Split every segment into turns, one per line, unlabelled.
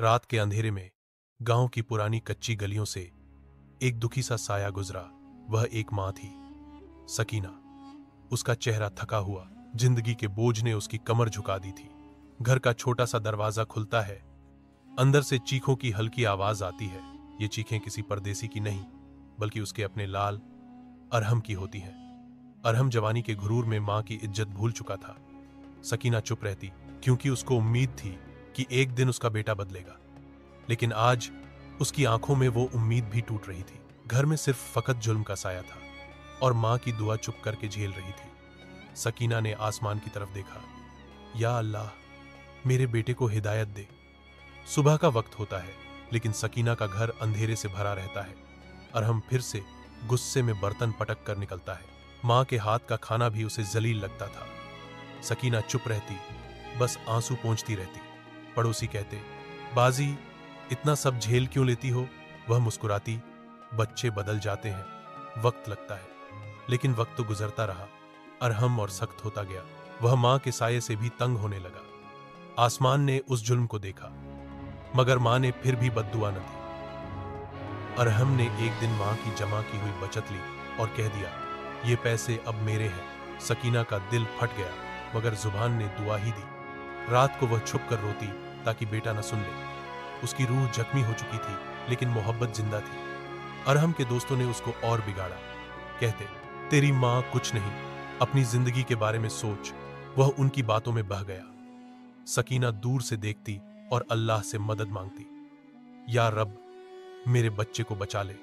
रात के अंधेरे में गांव की पुरानी कच्ची गलियों से एक दुखी सा साया गुजरा। वह एक मां थी, सकीना। उसका चेहरा थका हुआ, जिंदगी के बोझ ने उसकी कमर झुका दी थी। घर का छोटा सा दरवाजा खुलता है, अंदर से चीखों की हल्की आवाज आती है। ये चीखें किसी परदेसी की नहीं, बल्कि उसके अपने लाल अरहम की होती हैं। अरहम जवानी के घुरूर में मां की इज्जत भूल चुका था। सकीना चुप रहती, क्योंकि उसको उम्मीद थी कि एक दिन उसका बेटा बदलेगा। लेकिन आज उसकी आंखों में वो उम्मीद भी टूट रही थी। घर में सिर्फ फकत जुल्म का साया था और मां की दुआ चुप करके झेल रही थी। सकीना ने आसमान की तरफ देखा। या अल्लाह, मेरे बेटे को हिदायत दे। सुबह का वक्त होता है, लेकिन सकीना का घर अंधेरे से भरा रहता है। अरहम फिर से गुस्से में बर्तन पटक कर निकलता है। मां के हाथ का खाना भी उसे जलील लगता था। सकीना चुप रहती, बस आंसू पोंछती रहती। पड़ोसी कहते, बाजी, इतना सब झेल क्यों लेती हो? वह मुस्कुराती, बच्चे बदल जाते हैं, वक्त लगता है। लेकिन वक्त तो गुजरता रहा, अरहम और सख्त होता गया। वह मां के साये से भी तंग होने लगा। आसमान ने उस जुल्म को देखा, मगर मां ने फिर भी बद्दुआ न दी। अरहम ने एक दिन मां की जमा की हुई बचत ली और कह दिया, ये पैसे अब मेरे हैं। सकीना का दिल फट गया, मगर जुबान ने दुआ ही दी। रात को वह छुप कर रोती ताकि बेटा न सुन ले। उसकी रूह जख्मी हो चुकी थी, लेकिन मोहब्बत जिंदा थी। अरहम के दोस्तों ने उसको और बिगाड़ा। कहते, तेरी मां कुछ नहीं, अपनी जिंदगी के बारे में सोच। वह उनकी बातों में बह गया। सकीना दूर से देखती और अल्लाह से मदद मांगती, या रब, मेरे बच्चे को बचा ले,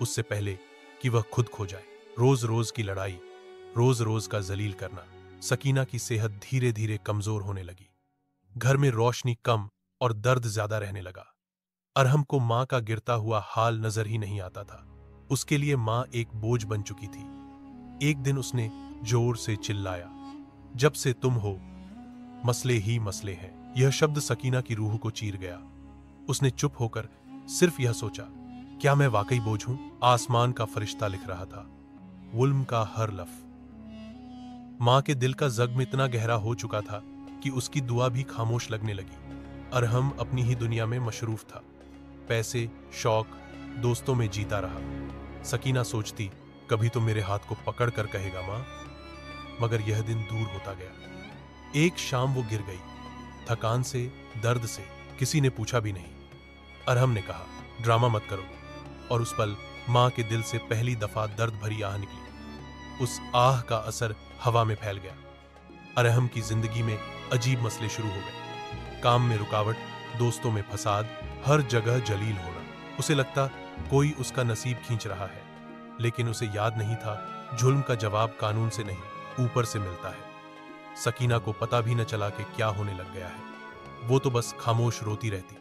उससे पहले कि वह खुद खो जाए। रोज रोज की लड़ाई, रोज रोज का जलील करना। सकीना की सेहत धीरे धीरे कमजोर होने लगी। घर में रोशनी कम और दर्द ज्यादा रहने लगा। अरहम को मां का गिरता हुआ हाल नजर ही नहीं आता था। उसके लिए मां एक बोझ बन चुकी थी। एक दिन उसने जोर से चिल्लाया, जब से तुम हो, मसले ही मसले हैं। यह शब्द सकीना की रूह को चीर गया। उसने चुप होकर सिर्फ यह सोचा, क्या मैं वाकई बोझ हूं? आसमान का फरिश्ता लिख रहा था, वुल्म का हर लफ्ज। मां के दिल का जख्म इतना गहरा हो चुका था कि उसकी दुआ भी खामोश लगने लगी। अरहम अपनी ही दुनिया में मशरूफ था। पैसे, शौक, दोस्तों में जीता रहा। सकीना सोचती, कभी तो मेरे हाथ को पकड़ कर कहेगा मां। मगर यह दिन दूर होता गया। एक शाम वो गिर गई, थकान से, दर्द से। किसी ने पूछा भी नहीं। अरहम ने कहा, ड्रामा मत करो। और उस पल मां के दिल से पहली दफा दर्द भरी आह निकली। उस आह का असर हवा में फैल गया। अरहम की जिंदगी में अजीब मसले शुरू हो गए। काम में रुकावट, दोस्तों में फसाद, हर जगह जलील होना। उसे लगता कोई उसका नसीब खींच रहा है, लेकिन उसे याद नहीं था, जुल्म का जवाब कानून से नहीं, ऊपर से मिलता है। सकीना को पता भी न चला कि क्या होने लग गया है। वो तो बस खामोश रोती रहती।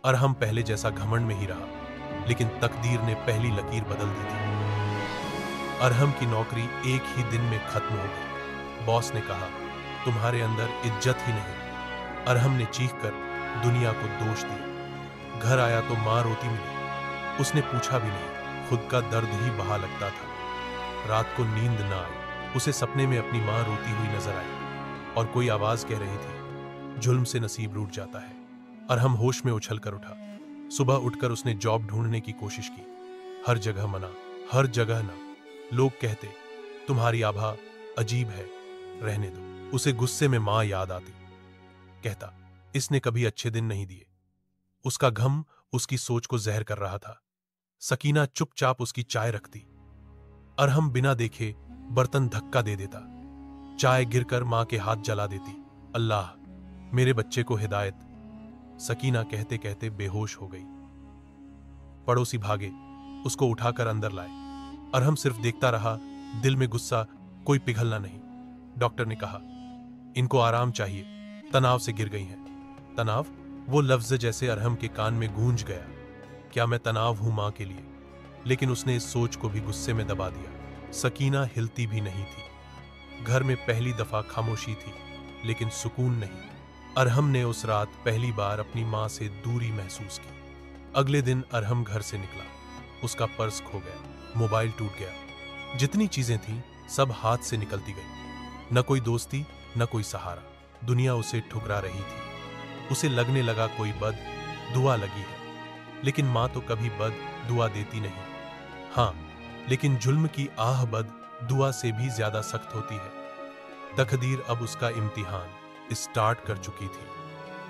अरहम पहले जैसा घमंड में ही रहा, लेकिन तकदीर ने पहली लकीर बदल दी थी। अरहम की नौकरी एक ही दिन में खत्म हो गई। बॉस ने कहा, तुम्हारे अंदर इज्जत ही नहीं। अरहम ने चीखकर दुनिया को दोष दिया। घर आया तो मां रोती मिली। उसने पूछा भी नहीं, खुद का दर्द ही बहा लगता था। रात को नींद न आई। उसे सपने में अपनी मां रोती हुई नजर आई और कोई आवाज कह रही थी, जुल्म से नसीब रूठ जाता है। अरहम होश में उछल कर उठा। सुबह उठकर उसने जॉब ढूंढने की कोशिश की। हर जगह मना, हर जगह ना। लोग कहते, तुम्हारी आभा अजीब है, रहने दो। उसे गुस्से में मां याद आती। कहता, इसने कभी अच्छे दिन नहीं दिए। उसका गम उसकी सोच को जहर कर रहा था। सकीना चुपचाप उसकी चाय रखती। अरहम बिना देखे बर्तन धक्का दे देता। चाय गिरकर मां के हाथ जला देती। अल्लाह, मेरे बच्चे को हिदायत। सकीना कहते कहते बेहोश हो गई। पड़ोसी भागे, उसको उठाकर अंदर लाए। अरहम सिर्फ देखता रहा, दिल में गुस्सा कोई पिघलना नहीं। डॉक्टर ने कहा, इनको आराम चाहिए, तनाव से गिर गई हैं। तनाव? वो लफ्ज जैसे अरहम के कान में गूंज गया। क्या मैं तनाव हूं मां के लिए? लेकिन उसने इस सोच को भी गुस्से में दबा दिया। सकीना हिलती भी नहीं थी। घर में पहली दफा खामोशी थी, लेकिन सुकून नहीं। अरहम ने उस रात पहली बार अपनी मां से दूरी महसूस की। अगले दिन अरहम घर से निकला। उसका पर्स खो गया, मोबाइल टूट गया। जितनी चीजें थीं, सब हाथ से निकलती गई। न कोई दोस्ती, न कोई सहारा। दुनिया उसे ठुकरा रही थी। उसे लगने लगा कोई बद दुआ लगी है। लेकिन माँ तो कभी बद दुआ देती नहीं। हाँ, लेकिन जुल्म की आह बद दुआ से भी ज्यादा सख्त होती है। तकदीर अब उसका इम्तिहान स्टार्ट कर चुकी थी।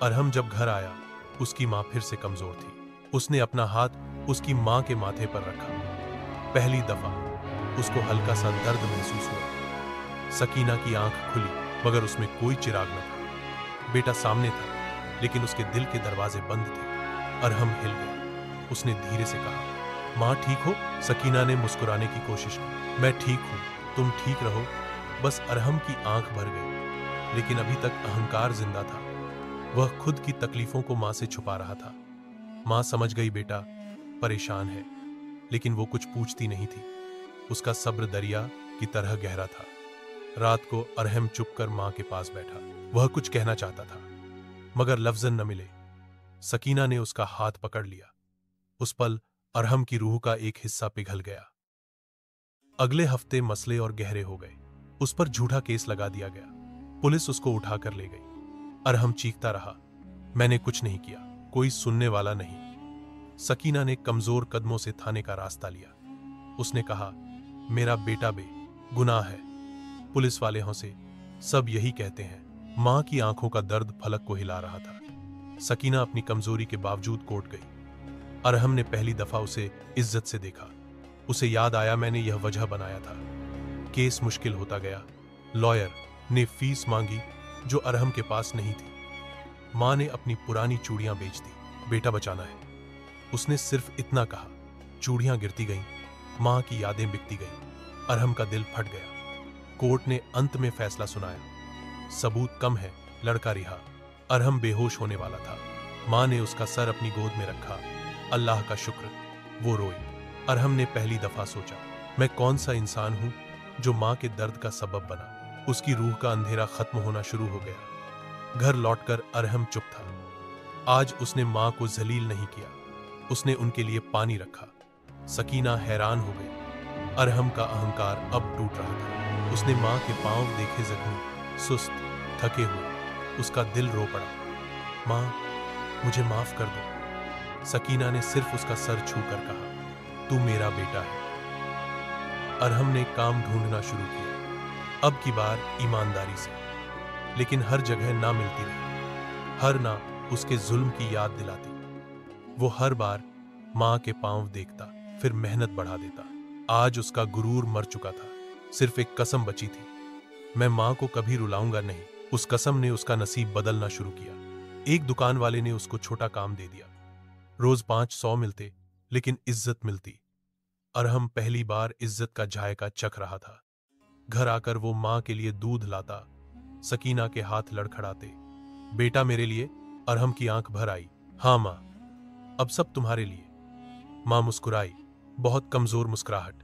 अरहम जब घर आया, उसकी माँ फिर से कमजोर थी। उसने अपना हाथ उसकी माँ के माथे पर रखा। पहली दफा उसको हल्का सा दर्द महसूस हुआ। सकीना की आंख खुली, मगर उसमें कोई चिराग न था। बेटा सामने था, लेकिन उसके दिल के दरवाजे बंद थे। अरहम हिल गया। उसने धीरे से कहा, माँ ठीक हो? सकीना ने मुस्कुराने की कोशिश की। मैं ठीक हूं, तुम ठीक रहो। बस अरहम की आंख भर गई, लेकिन अभी तक अहंकार जिंदा था। वह खुद की तकलीफों को माँ से छुपा रहा था। माँ समझ गई बेटा परेशान है, लेकिन वो कुछ पूछती नहीं थी। उसका सब्र दरिया की तरह गहरा था। रात को अरहम चुपकर माँ के पास बैठा। वह कुछ कहना चाहता था, मगर लफ्ज़न न मिले। सकीना ने उसका हाथ पकड़ लिया। उस पल अरहम की रूह का एक हिस्सा पिघल गया। अगले हफ्ते मसले और गहरे हो गए। उस पर झूठा केस लगा दिया गया। पुलिस उसको उठाकर ले गई। अरहम चीखता रहा, मैंने कुछ नहीं किया, कोई सुनने वाला नहीं। सकीना ने कमजोर कदमों से थाने का रास्ता लिया। उसने कहा, मेरा बेटा गुनाह है। पुलिस वाले हंसे, सब यही कहते हैं। मां की आंखों का दर्द फलक को हिला रहा था। सकीना अपनी कमजोरी के बावजूद कोर्ट गई। अरहम ने पहली दफा उसे इज्जत से देखा। उसे याद आया, मैंने यह वजह बनाया था। केस मुश्किल होता गया। लॉयर ने फीस मांगी जो अरहम के पास नहीं थी। मां ने अपनी पुरानी चूड़ियां बेच दी। बेटा बचाना है, उसने सिर्फ इतना कहा। चूड़ियां गिरती गईं, मां की यादें बिकती गईं। अरहम का दिल फट गया। कोर्ट ने अंत में फैसला सुनाया, सबूत कम है, लड़का रिहा। अरहम बेहोश होने वाला था। मां ने उसका सर अपनी गोद में रखा। अल्लाह का शुक्र, वो रोई। अरहम ने पहली दफा सोचा, मैं कौन सा इंसान हूं जो मां के दर्द का सबब बना। उसकी रूह का अंधेरा खत्म होना शुरू हो गया। घर लौटकर अरहम चुप था। आज उसने मां को जलील नहीं किया, उसने उनके लिए पानी रखा। सकीना हैरान हो गई। अरहम का अहंकार अब टूट रहा था। उसने मां के पांव देखे जख्मी, सुस्त, थके हुए। उसका दिल रो पड़ा। मां, मुझे माफ कर दो। सकीना ने सिर्फ उसका सर छूकर कहा, तू मेरा बेटा है। अरहम ने काम ढूंढना शुरू किया, अब की बार ईमानदारी से। लेकिन हर जगह ना मिलती रही। हर ना उसके जुल्म की याद दिलाती। वो हर बार मां के पांव देखता, फिर मेहनत बढ़ा देता। आज उसका गुरूर मर चुका था। सिर्फ एक कसम बची थी, मैं मां को कभी रुलाऊंगा नहीं। उस कसम ने उसका नसीब बदलना शुरू किया। एक दुकान वाले ने उसको छोटा काम दे दिया। रोज 500 मिलते, लेकिन इज्जत मिलती। अरहम पहली बार इज्जत का जायका चख रहा था। घर आकर वो मां के लिए दूध लाता। सकीना के हाथ लड़खड़ाते, बेटा मेरे लिए? अरहम की आंख भर आई। हाँ मां, अब सब तुम्हारे लिए। मां मुस्कुराई, बहुत कमजोर मुस्कुराहट,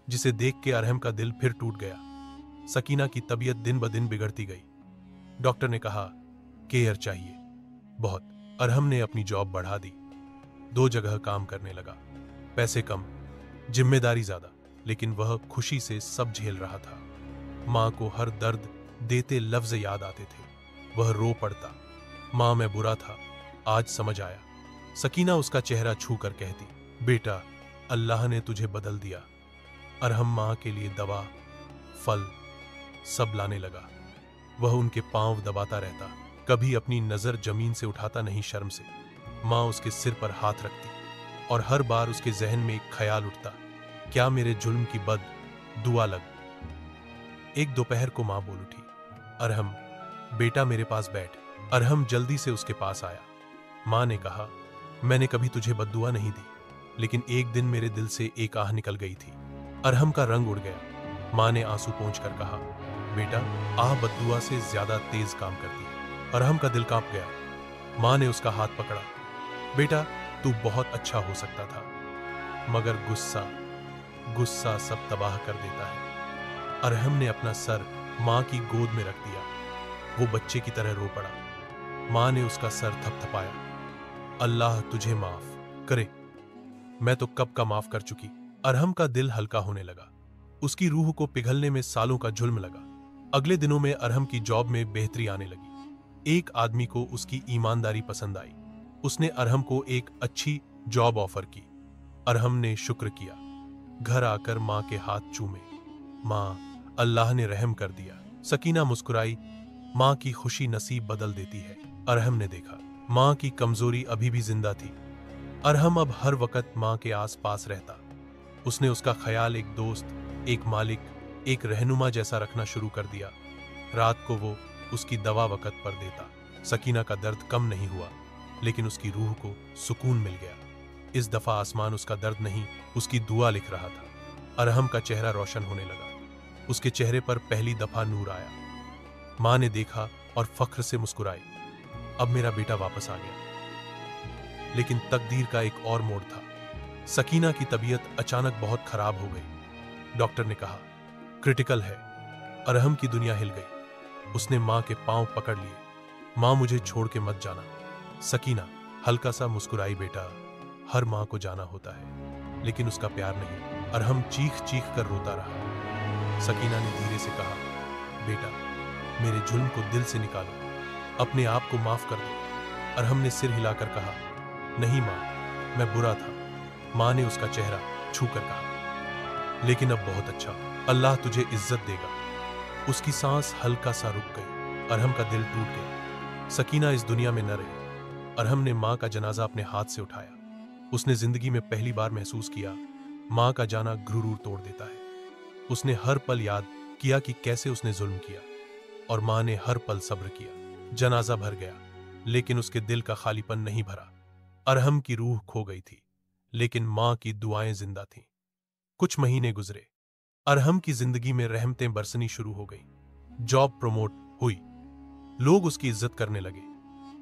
जिसे देख के अरहम का दिल फिर टूट गया। सकीना की तबीयत दिन ब दिन बिगड़ती गई। डॉक्टर ने कहा, केयर चाहिए बहुत। अरहम ने अपनी जॉब बढ़ा दी। 2 जगह काम करने लगा। पैसे कम, जिम्मेदारी ज्यादा, लेकिन वह खुशी से सब झेल रहा था। मां को हर दर्द देते लफ्ज याद आते थे। वह रो पड़ता, मां मैं बुरा था, आज समझ आया। सकीना उसका चेहरा छू कर कहती, बेटा अल्लाह ने तुझे बदल दिया। अरहम मां के लिए दवा, फल सब लाने लगा। वह उनके पांव दबाता रहता, कभी अपनी नजर जमीन से उठाता नहीं शर्म से। मां उसके सिर पर हाथ रखती, और हर बार उसके जहन में एक ख्याल उठता, क्या मेरे जुल्म की बद दुआ लग। एक दोपहर को मां बोल उठी, अरहम बेटा मेरे पास बैठ। अरहम जल्दी से उसके पास आया। मां ने कहा, मैंने कभी तुझे बद्दुआ नहीं दी, लेकिन एक दिन मेरे दिल से एक आह निकल गई थी। अरहम का रंग उड़ गया। मां ने आंसू पोंछकर कहा, बेटा आह बद्दुआ से ज्यादा तेज काम करती है। अरहम का दिल कांप गया। मां ने उसका हाथ पकड़ा, बेटा तू बहुत अच्छा हो सकता था, मगर गुस्सा सब तबाह कर देता है। अरहम ने अपना सर मां की गोद में रख दिया। वो बच्चे की तरह रो पड़ा। मां ने उसका सर थपथपाया, अल्लाह तुझे माफ करे, मैं तो कब का माफ कर चुकी। अरहम का दिल हल्का होने लगा। उसकी रूह को पिघलने में सालों का जुल्म लगा। अगले दिनों में अरहम की जॉब में बेहतरी आने लगी। एक आदमी को उसकी ईमानदारी पसंद आई। उसने अरहम को एक अच्छी जॉब ऑफर की। अरहम ने शुक्र किया, घर आकर मां के हाथ चूमे। मां, अल्लाह ने रहम कर दिया। सकीना मुस्कुराई, मां की खुशी नसीब बदल देती है। अरहम ने देखा, मां की कमजोरी अभी भी जिंदा थी। अरहम अब हर वक्त मां के आस पास रहता। उसने उसका ख्याल एक दोस्त, एक मालिक, एक रहनुमा जैसा रखना शुरू कर दिया। रात को वो उसकी दवा वक्त पर देता। सकीना का दर्द कम नहीं हुआ, लेकिन उसकी रूह को सुकून मिल गया। इस दफा आसमान उसका दर्द नहीं, उसकी दुआ लिख रहा था। अरहम का चेहरा रोशन होने लगा। उसके चेहरे पर पहली दफा नूर आया। मां ने देखा और फख्र से मुस्कुराई, अब मेरा बेटा वापस आ गया। लेकिन तकदीर का एक और मोड़ था। सकीना की तबीयत अचानक बहुत खराब हो गई। डॉक्टर ने कहा, क्रिटिकल है। अरहम की दुनिया हिल गई। उसने मां के पांव पकड़ लिए। मां, मुझे छोड़ के मत जाना। सकीना हल्का सा मुस्कुराई, बेटा, हर मां को जाना होता है, लेकिन उसका प्यार नहीं। अरहम चीख चीख कर रोता रहा। सकीना ने धीरे से कहा, बेटा, मेरे जुल्म को दिल से निकालो, अपने आप को माफ कर दो। अरहम ने सिर हिलाकर कहा, नहीं मां, मैं बुरा था। मां ने उसका चेहरा छूकर कहा, लेकिन अब बहुत अच्छा, अल्लाह तुझे इज्जत देगा। उसकी सांस हल्का सा रुक गई। अरहम का दिल टूट गया। सकीना इस दुनिया में न रही। अरहम ने मां का जनाजा अपने हाथ से उठाया। उसने जिंदगी में पहली बार महसूस किया, मां का जाना घुरूर तोड़ देता है। उसने हर पल याद किया कि कैसे उसने जुल्म किया, और मां ने हर पल सब्र किया। जनाजा भर गया, लेकिन उसके दिल का खालीपन नहीं भरा। अरहम की रूह खो गई थी, लेकिन मां की दुआएं जिंदा थीं। कुछ महीने गुजरे। अरहम की जिंदगी में रहमतें बरसनी शुरू हो गई। जॉब प्रमोट हुई। लोग उसकी इज्जत करने लगे।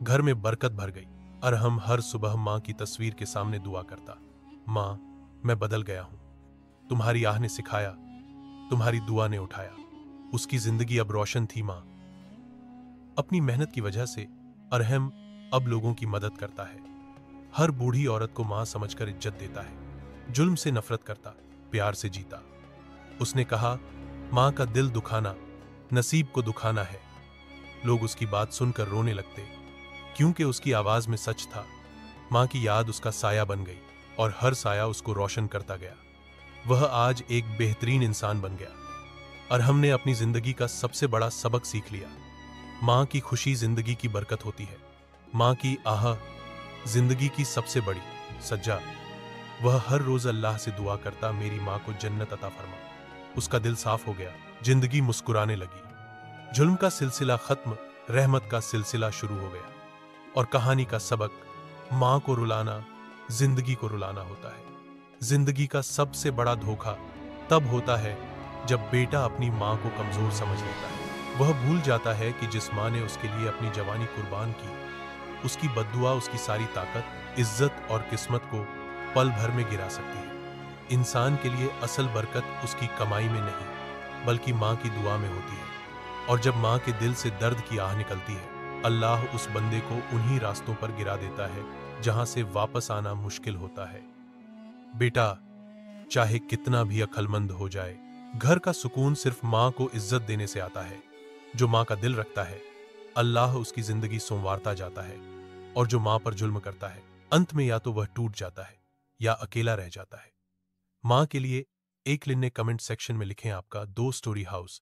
घर में बरकत भर गई। अरहम हर सुबह मां की तस्वीर के सामने दुआ करता, मां, मैं बदल गया हूं। तुम्हारी आह ने सिखाया, तुम्हारी दुआ ने उठाया। उसकी जिंदगी अब रोशन थी। मां अपनी मेहनत की वजह से अरहम अब लोगों की मदद करता है। हर बूढ़ी औरत को मां समझकर इज्जत देता है। जुल्म से नफरत करता, प्यार से जीता। उसने कहा, मां का दिल दुखाना नसीब को दुखाना है। लोग उसकी बात सुनकर रोने लगते, क्योंकि उसकी आवाज में सच था। मां की याद उसका साया बन गई, और हर साया उसको रोशन करता गया। वह आज एक बेहतरीन इंसान बन गया। अरहम ने अपनी जिंदगी का सबसे बड़ा सबक सीख लिया, मां की खुशी जिंदगी की बरकत होती है। मां की आह जिंदगी की सबसे बड़ी सज्जा। वह हर रोज अल्लाह से दुआ करता, मेरी मां को जन्नत अता फरमा। उसका दिल साफ हो गया। जिंदगी मुस्कुराने लगी। जुल्म का सिलसिला खत्म, रहमत का सिलसिला शुरू हो गया। और कहानी का सबक, मां को रुलाना जिंदगी को रुलाना होता है। जिंदगी का सबसे बड़ा धोखा तब होता है जब बेटा अपनी मां को कमजोर समझ लेता है। वह भूल जाता है कि जिस मां ने उसके लिए अपनी जवानी कुर्बान की, उसकी बद्दुआ उसकी सारी ताकत, इज्जत और किस्मत को पल भर में गिरा सकती है। इंसान के लिए असल बरकत उसकी कमाई में नहीं, बल्कि मां की दुआ में होती है। और जब मां के दिल से दर्द की आह निकलती है, अल्लाह उस बंदे को उन्हीं रास्तों पर गिरा देता है जहां से वापस आना मुश्किल होता है। बेटा, चाहे कितना भी अक्लमंद हो जाए, घर का सुकून सिर्फ मां को इज्जत देने से आता है। जो मां का दिल रखता है, अल्लाह उसकी जिंदगी संवारता जाता है। और जो मां पर जुल्म करता है, अंत में या तो वह टूट जाता है या अकेला रह जाता है। मां के लिए एक लिन ने कमेंट सेक्शन में लिखें आपका 2 स्टोरी हाउस।